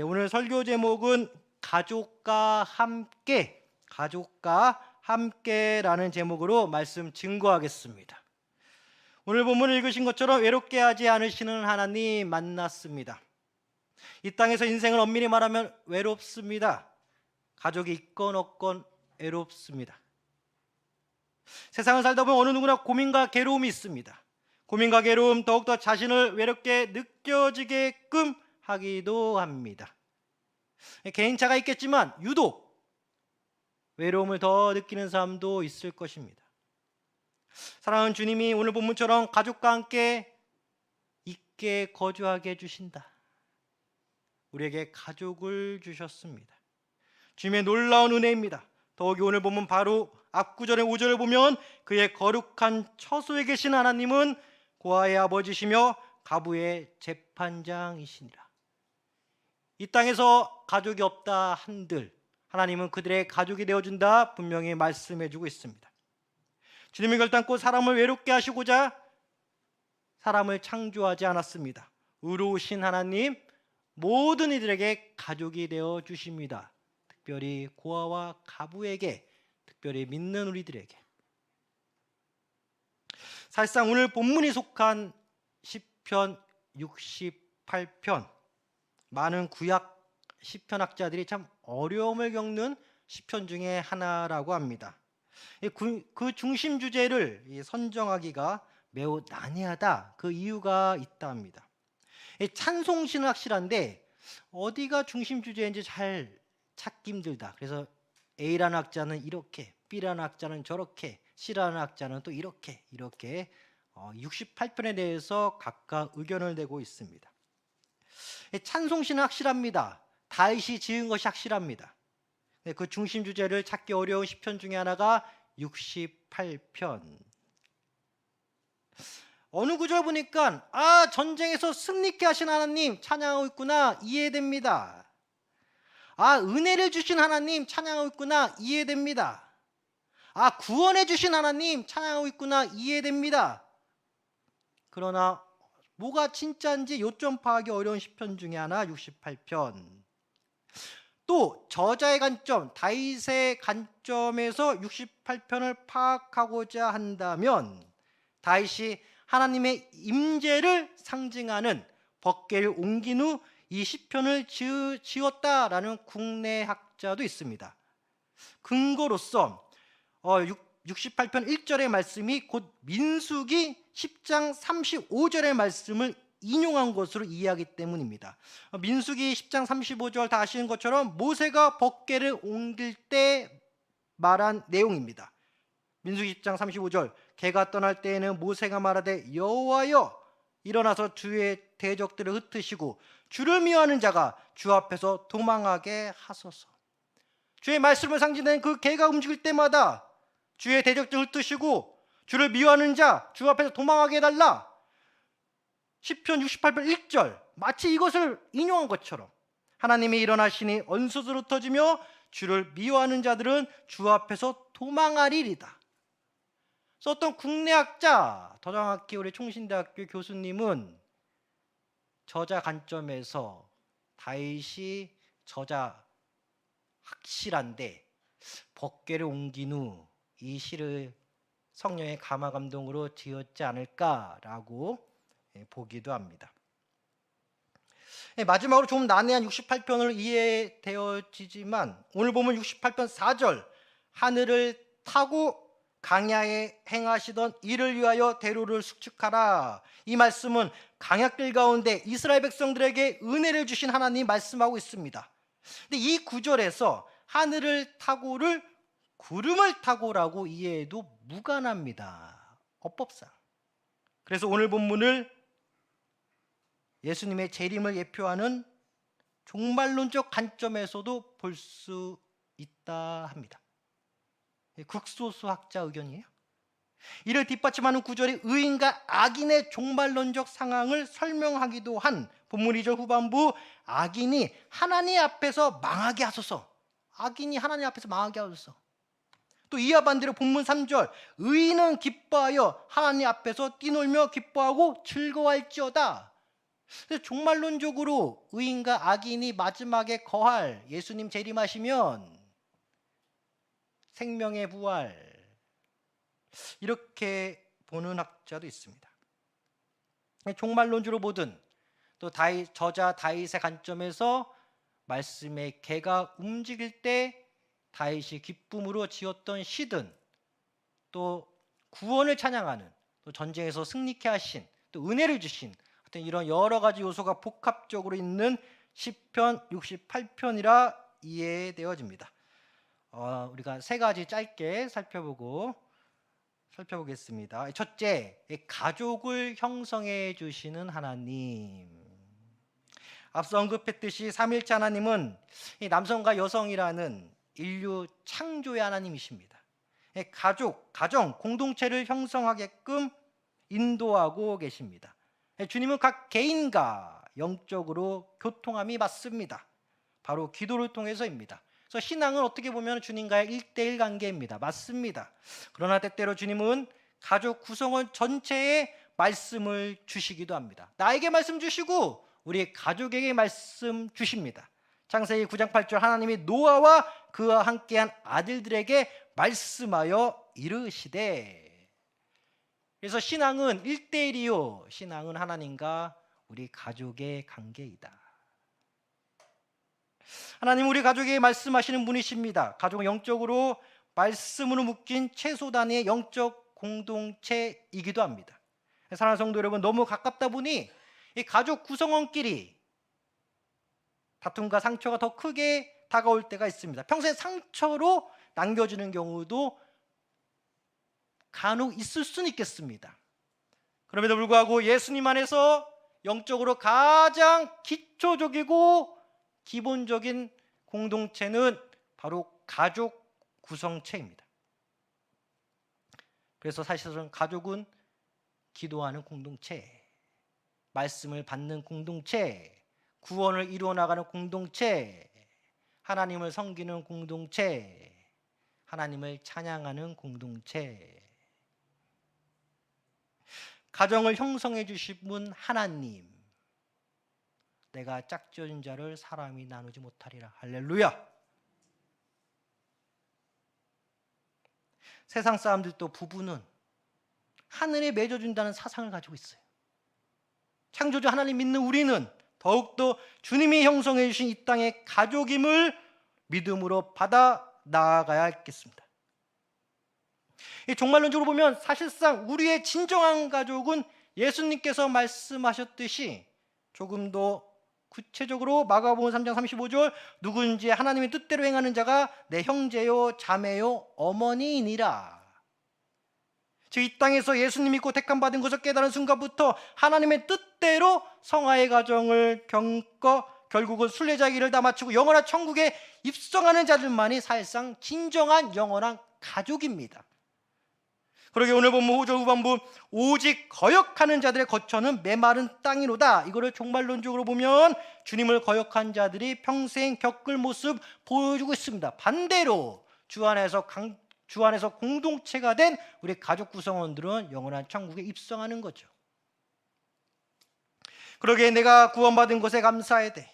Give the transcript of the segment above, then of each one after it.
오늘 설교 제목은 가족과 함께라는 제목으로 말씀 증거하겠습니다. 오늘 본문 읽으신 것처럼 외롭게 하지 않으시는 하나님 만났습니다. 이 땅에서 인생을 엄밀히 말하면 외롭습니다. 가족이 있건 없건 외롭습니다. 세상을 살다 보면 어느 누구나 고민과 괴로움이 있습니다. 고민과 괴로움, 더욱더 자신을 외롭게 느껴지게끔 하기도 합니다. 개인차가 있겠지만 유독 외로움을 더 느끼는 사람도 있을 것입니다. 사랑하는 주님이 오늘 본문처럼 가족과 함께 있게 거주하게 해주신다. 우리에게 가족을 주셨습니다. 주님의 놀라운 은혜입니다. 더욱이 오늘 본문 바로 앞구절의 5절을 보면 그의 거룩한 처소에 계신 하나님은 고아의 아버지시며 가부의 재판장이시니라. 이 땅에서 가족이 없다 한들 하나님은 그들의 가족이 되어준다 분명히 말씀해주고 있습니다. 주님이 결단코 사람을 외롭게 하시고자 사람을 창조하지 않았습니다. 의로우신 하나님 모든 이들에게 가족이 되어주십니다. 특별히 고아와 가부에게, 특별히 믿는 우리들에게. 사실상 오늘 본문이 속한 시편 68편, 많은 구약 시편학자들이 참 어려움을 겪는 시편 중에 하나라고 합니다. 그 중심 주제를 선정하기가 매우 난해하다, 그 이유가 있다 합니다. 찬송시는 확실한데 어디가 중심 주제인지 잘 찾기 힘들다. 그래서 A라는 학자는 이렇게, B라는 학자는 저렇게, C라는 학자는 또 이렇게 68편에 대해서 각각 의견을 내고 있습니다. 찬송시는 확실합니다. 다윗이 지은 것이 확실합니다. 그 중심 주제를 찾기 어려운 시편 중에 하나가 68편. 어느 구절 보니까 전쟁에서 승리케 하신 하나님 찬양하고 있구나, 이해됩니다. 은혜를 주신 하나님 찬양하고 있구나, 이해됩니다. 구원해 주신 하나님 찬양하고 있구나, 이해됩니다. 그러나 뭐가 진짜인지 요점 파악이 어려운 시편 중에 하나 68편. 또 저자의 관점, 다윗의 관점에서 68편을 파악하고자 한다면 다윗이 하나님의 임재를 상징하는 법궤를 옮긴 후 이 시편을 지었다라는 국내 학자도 있습니다. 근거로서 68편 1절의 말씀이 곧 민수기 10장 35절의 말씀을 인용한 것으로 이해하기 때문입니다. 민수기 10장 35절 다 아시는 것처럼 모세가 법궤를 옮길 때 말한 내용입니다. 민수기 10장 35절, 개가 떠날 때에는 모세가 말하되 여호와여 일어나서 주의 대적들을 흩으시고 주를 미워하는 자가 주 앞에서 도망하게 하소서. 주의 말씀을 상징하는 그 개가 움직일 때마다 주의 대적들을 흩으시고 주를 미워하는 자 주 앞에서 도망하게 해달라. 시편 68편 1절, 마치 이것을 인용한 것처럼 하나님이 일어나시니 언수를 흩어지며 주를 미워하는 자들은 주 앞에서 도망하리이다. 그래서 어떤 국내 학자, 더 정확히 우리 총신대학교 교수님은 저자 관점에서 다윗이 저자 확실한데 법궤를 옮긴 후 이 시를 성령의 감화 감동으로 지었지 않을까라고 보기도 합니다. 마지막으로 좀 난해한 68편을 이해되어지지만 오늘 보면 68편 4절, 하늘을 타고 강야에 행하시던 이를 위하여 대로를 숙축하라. 이 말씀은 강약들 가운데 이스라엘 백성들에게 은혜를 주신 하나님 말씀하고 있습니다. 근데 이 구절에서 하늘을 타고를 구름을 타고라고 이해해도 무관합니다. 어법상. 그래서 오늘 본문을 예수님의 재림을 예표하는 종말론적 관점에서도 볼 수 있다 합니다. 극소수 학자 의견이에요. 이를 뒷받침하는 구절이 의인과 악인의 종말론적 상황을 설명하기도 한 본문 2절 후반부, 악인이 하나님 앞에서 망하게 하소서. 악인이 하나님 앞에서 망하게 하소서. 또 이와 반대로 본문 3절, 의인은 기뻐하여 하나님 앞에서 뛰놀며 기뻐하고 즐거워할지어다. 그래서 종말론적으로 의인과 악인이 마지막에 거할 예수님 재림하시면 생명의 부활, 이렇게 보는 학자도 있습니다. 종말론주로 보든 또 저자 다윗의 관점에서 말씀의 개가 움직일 때 다윗이 기쁨으로 지었던 시든, 또 구원을 찬양하는, 또 전쟁에서 승리케 하신, 또 은혜를 주신 어떤 이런 여러 가지 요소가 복합적으로 있는 시편 68편이라 이해되어집니다. 우리가 세 가지 짧게 살펴보겠습니다. 첫째, 가족을 형성해 주시는 하나님. 앞서 언급했듯이 삼일체 하나님은 남성과 여성이라는 인류 창조의 하나님이십니다. 가정, 공동체를 형성하게끔 인도하고 계십니다. 주님은 각 개인과 영적으로 교통함이 맞습니다. 바로 기도를 통해서입니다. 그래서 신앙은 어떻게 보면 주님과의 1대1 관계입니다. 맞습니다. 그러나 때때로 주님은 가족 구성원 전체에 말씀을 주시기도 합니다. 나에게 말씀 주시고 우리 가족에게 말씀 주십니다. 창세기 9장 8절, 하나님이 노아와 그와 함께한 아들들에게 말씀하여 이르시되. 그래서 신앙은 1대1이요, 신앙은 하나님과 우리 가족의 관계이다. 하나님 우리 가족에게 말씀하시는 분이십니다. 가족은 영적으로 말씀으로 묶인 최소 단위의 영적 공동체이기도 합니다. 사랑하는 성도 여러분, 너무 가깝다 보니 이 가족 구성원끼리 다툼과 상처가 더 크게 다가올 때가 있습니다. 평소에 상처로 남겨지는 경우도 간혹 있을 수는 있겠습니다. 그럼에도 불구하고 예수님 안에서 영적으로 가장 기초적이고 기본적인 공동체는 바로 가족 구성체입니다. 그래서 사실은 가족은 기도하는 공동체, 말씀을 받는 공동체, 구원을 이루어 나가는 공동체, 하나님을 섬기는 공동체, 하나님을 찬양하는 공동체. 가정을 형성해 주신 분 하나님, 내가 짝지어진 자를 사람이 나누지 못하리라. 할렐루야. 세상 사람들도 부부는 하늘에 맺어준다는 사상을 가지고 있어요. 창조주 하나님 믿는 우리는 더욱더 주님이 형성해 주신 이 땅의 가족임을 믿음으로 받아 나아가야 하겠습니다. 종말론적으로 보면 사실상 우리의 진정한 가족은 예수님께서 말씀하셨듯이 조금 더 구체적으로 마가복음 3장 35절, 누구든지 하나님의 뜻대로 행하는 자가 내 형제요 자매요 어머니이니라. 즉 이 땅에서 예수님 믿고 택함 받은 것을 깨달은 순간부터 하나님의 뜻대로 성화의 과정을 겪어 결국은 순례자의 길을 다 마치고 영원한 천국에 입성하는 자들만이 사실상 진정한 영원한 가족입니다. 그러게 오늘 본문 5절 후반부, 오직 거역하는 자들의 거처는 메마른 땅이로다. 이거를 종말론적으로 보면 주님을 거역한 자들이 평생 겪을 모습 보여주고 있습니다. 반대로 주 안에서 공동체가 된 우리 가족 구성원들은 영원한 천국에 입성하는 거죠. 그러기에 내가 구원받은 것에 감사해야 돼.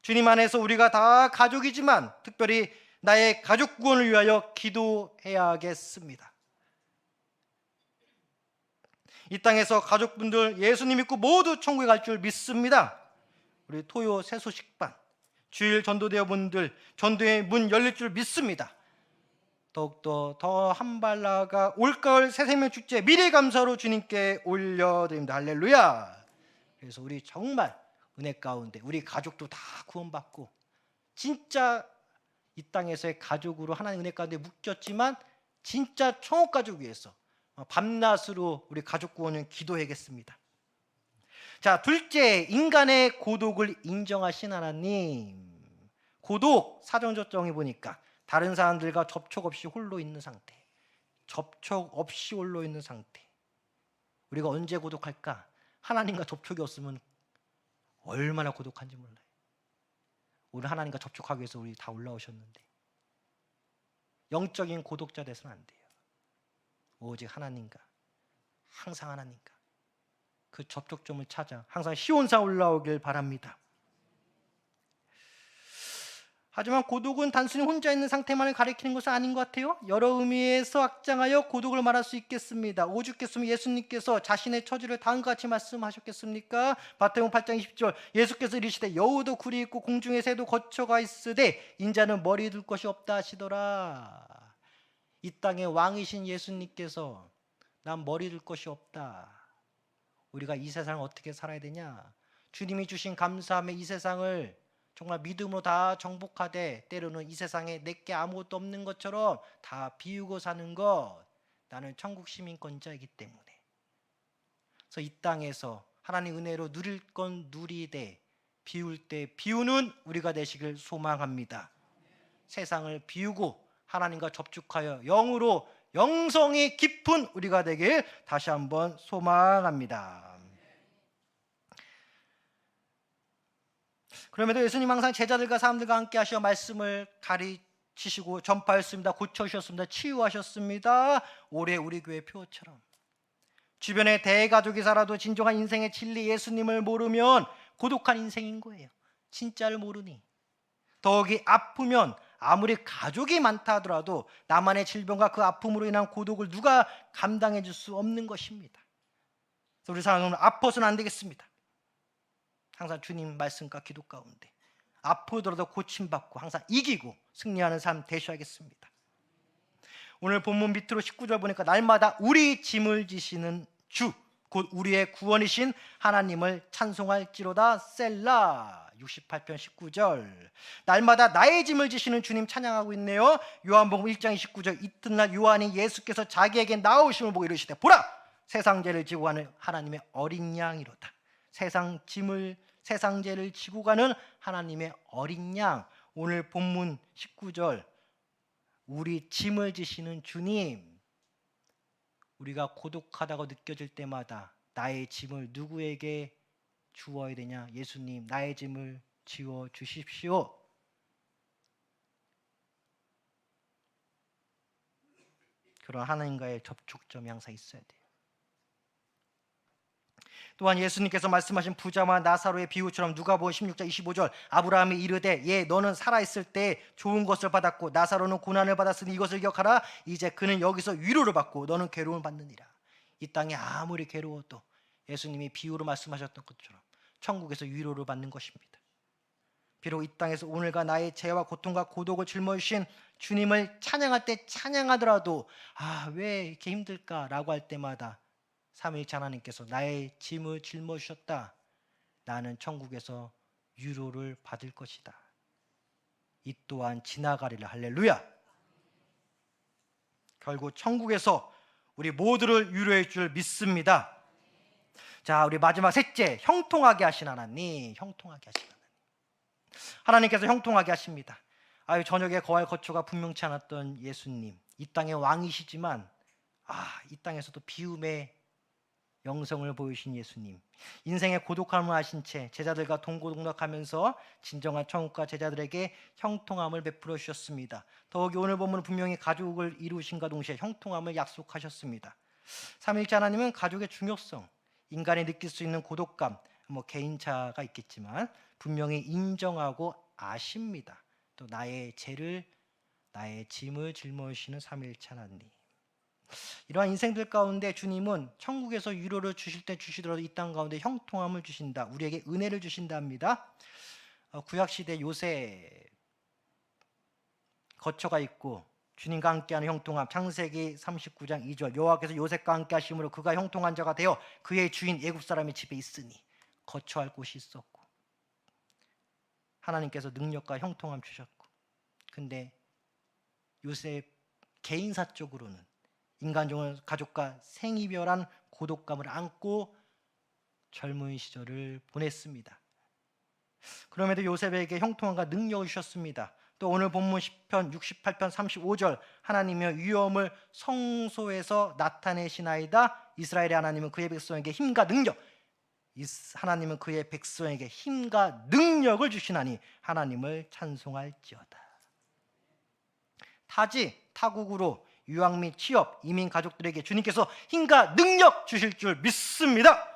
주님 안에서 우리가 다 가족이지만 특별히 나의 가족 구원을 위하여 기도해야겠습니다. 이 땅에서 가족분들 예수님 믿고 모두 천국에 갈 줄 믿습니다. 우리 토요 세소식반 주일 전도대원분들 전도의 문 열릴 줄 믿습니다. 더욱더 더 한 발 나아가 올가을 새생명축제 미리 감사로 주님께 올려드립니다. 할렐루야. 그래서 우리 정말 은혜 가운데 우리 가족도 다 구원받고 진짜 이 땅에서의 가족으로 하나님 은혜 가운데 묶였지만 진짜 천국가족 위해서 밤낮으로 우리 가족 구원은 기도해야겠습니다. 자, 둘째, 인간의 고독을 인정하신 하나님. 고독, 사전적 정의 보니까 다른 사람들과 접촉 없이 홀로 있는 상태. 접촉 없이 홀로 있는 상태. 우리가 언제 고독할까? 하나님과 접촉이 없으면 얼마나 고독한지 몰라요. 오늘 하나님과 접촉하기 위해서 우리 다 올라오셨는데 영적인 고독자 돼서는 안 돼요. 오직 하나님과, 항상 하나님과 그 접촉점을 찾아 항상 시온산 올라오길 바랍니다. 하지만 고독은 단순히 혼자 있는 상태만을 가리키는 것은 아닌 것 같아요. 여러 의미에서 확장하여 고독을 말할 수 있겠습니다. 오죽했으면 예수님께서 자신의 처지를 다음과 같이 말씀하셨겠습니까? 마태복음 8장 20절 예수께서 이르시되 여우도 굴이 있고 공중의 새도 거처가 있으되 인자는 머리 둘 것이 없다 하시더라. 이 땅의 왕이신 예수님께서 난 머리 둘 것이 없다. 우리가 이 세상을 어떻게 살아야 되냐? 주님이 주신 감사함에 이 세상을 정말 믿음으로 다 정복하되 때로는 이 세상에 내게 아무것도 없는 것처럼 다 비우고 사는 것. 나는 천국 시민권자이기 때문에. 그래서 이 땅에서 하나님 은혜로 누릴 건 누리되 비울 때 비우는 우리가 되시길 소망합니다. 세상을 비우고 하나님과 접촉하여 영으로 영성이 깊은 우리가 되길 다시 한번 소망합니다. 그럼에도 예수님 항상 제자들과 사람들과 함께 하셔 말씀을 가르치시고 전파하셨습니다. 고쳐주셨습니다. 치유하셨습니다. 올해 우리 교회 표처럼 주변에 대가족이 살아도 진정한 인생의 진리 예수님을 모르면 고독한 인생인 거예요. 진짜를 모르니. 더욱이 아프면 아무리 가족이 많다 하더라도 나만의 질병과 그 아픔으로 인한 고독을 누가 감당해 줄 수 없는 것입니다. 그래서 우리 사람은 아파서는 안 되겠습니다. 항상 주님 말씀과 기도 가운데 아프더라도 고침받고 항상 이기고 승리하는 삶 되셔야겠습니다. 오늘 본문 밑으로 19절 보니까 날마다 우리 짐을 지시는 주 곧 우리의 구원이신 하나님을 찬송할지로다 셀라 68편 19절 날마다 나의 짐을 지시는 주님 찬양하고 있네요. 요한복음 1장 29절 이튿날 요한이 예수께서 자기에게 나오심을 보고 이르시되 보라 세상 죄를 지고 가는 하나님의 어린 양이로다. 세상 죄를 지고 가는 하나님의 어린 양. 오늘 본문 19절 우리 짐을 지시는 주님. 우리가 고독하다고 느껴질 때마다 나의 짐을 누구에게 주어야 되냐? 예수님 나의 짐을 지워 주십시오. 그런 하나님과의 접촉점이 항상 있어야 돼요. 또한 예수님께서 말씀하신 부자와 나사로의 비유처럼 누가복음 16장 25절 아브라함이 이르되 예 너는 살아있을 때 좋은 것을 받았고 나사로는 고난을 받았으니 이것을 기억하라. 이제 그는 여기서 위로를 받고 너는 괴로움을 받느니라. 이 땅에 아무리 괴로워도 예수님이 비유로 말씀하셨던 것처럼 천국에서 위로를 받는 것입니다. 비록 이 땅에서 오늘과 나의 죄와 고통과 고독을 짊어지신 주님을 찬양할 때 찬양하더라도 왜 이렇게 힘들까라고 할 때마다 삼위일체 하나님께서 나의 짐을 짊어지셨다. 나는 천국에서 위로를 받을 것이다. 이 또한 지나가리라. 할렐루야. 결국 천국에서 우리 모두를 위로해 줄 믿습니다. 자, 우리 마지막 셋째, 형통하게 하신 하나님. 형통하게 하신 하나님. 하나님께서 형통하게 하십니다. 저녁에 거할 거처가 분명치 않았던 예수님. 이 땅의 왕이시지만 이 땅에서도 비움의 영성을 보이신 예수님. 인생의 고독함을 아신 채 제자들과 동고동락하면서 진정한 천국과 제자들에게 형통함을 베풀어 주셨습니다. 더욱이 오늘 본문은 분명히 가족을 이루신과 동시에 형통함을 약속하셨습니다. 삼위일체 하나님은 가족의 중요성, 인간이 느낄 수 있는 고독감, 개인차가 있겠지만 분명히 인정하고 아십니다. 또 나의 죄를, 나의 짐을 짊어지시는 삼위일체 하나님. 이러한 인생들 가운데 주님은 천국에서 위로를 주실 때 주시더라도 이 땅 가운데 형통함을 주신다. 우리에게 은혜를 주신다 합니다. 구약시대 요셉 거처가 있고 주님과 함께하는 형통함. 창세기 39장 2절 여호와께서 요셉과 함께 하심으로 그가 형통한 자가 되어 그의 주인 애굽 사람의 집에 있으니 거처할 곳이 있었고 하나님께서 능력과 형통함 주셨고 근데 요셉 개인사적으로는 인간적으로 가족과 생이별한 고독감을 안고 젊은 시절을 보냈습니다. 그럼에도 요셉에게 형통함과 능력을 주셨습니다. 또 오늘 본문 10편 68편 35절 하나님의 위엄을 성소에서 나타내시나이다. 이스라엘의 하나님은 그의 백성에게 힘과 능력 하나님은 그의 백성에게 힘과 능력을 주시나니 하나님을 찬송할지어다. 타지 타국으로 유학 및 취업, 이민 가족들에게 주님께서 힘과 능력 주실 줄 믿습니다.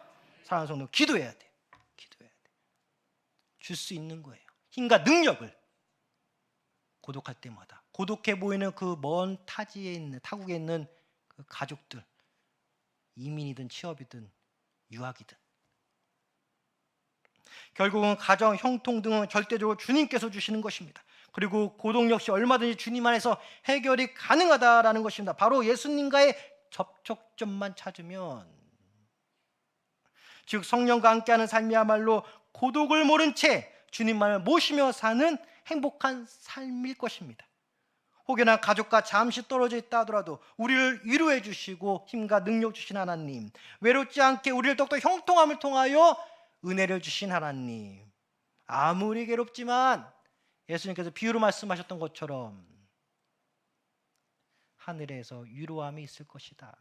사랑하는 성도 기도해야 돼요. 기도해야 돼요. 줄 수 있는 거예요. 힘과 능력을. 고독할 때마다 고독해 보이는 그 먼 타지에 있는 타국에 있는 그 가족들, 이민이든 취업이든 유학이든, 결국은 가정, 형통 등은 절대적으로 주님께서 주시는 것입니다. 그리고 고독 역시 얼마든지 주님 안에서 해결이 가능하다라는 것입니다. 바로 예수님과의 접촉점만 찾으면, 즉 성령과 함께하는 삶이야말로 고독을 모른 채 주님만을 모시며 사는 행복한 삶일 것입니다. 혹여나 가족과 잠시 떨어져 있다 하더라도 우리를 위로해 주시고 힘과 능력 주신 하나님, 외롭지 않게 우리를 더욱더 형통함을 통하여 은혜를 주신 하나님, 아무리 괴롭지만 예수님께서 비유로 말씀하셨던 것처럼 하늘에서 위로함이 있을 것이다.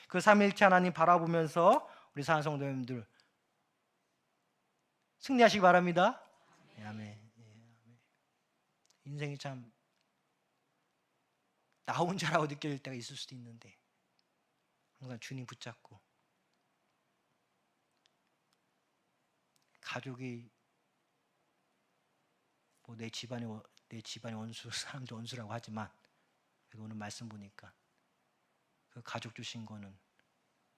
그 삼위일체 하나님 바라보면서 우리 사랑하는 성도님들 승리하시기 바랍니다. 아멘. 인생이 참 나 혼자라고 느껴질 때가 있을 수도 있는데 항상 주님 붙잡고, 가족이 뭐 내 집안의 원수, 사람들 원수라고 하지만 그래도 오늘 말씀 보니까 그 가족 주신 거는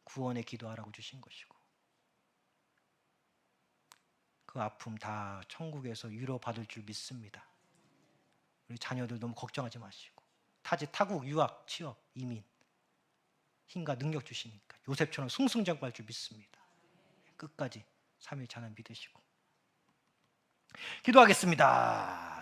구원의 기도하라고 주신 것이고, 그 아픔 다 천국에서 위로받을 줄 믿습니다. 우리 자녀들 너무 걱정하지 마시고, 타국, 유학, 취업, 이민 힘과 능력 주시니까 요셉처럼 승승장구할 줄 믿습니다. 끝까지 삼위일체 하나님 믿으시고 기도하겠습니다.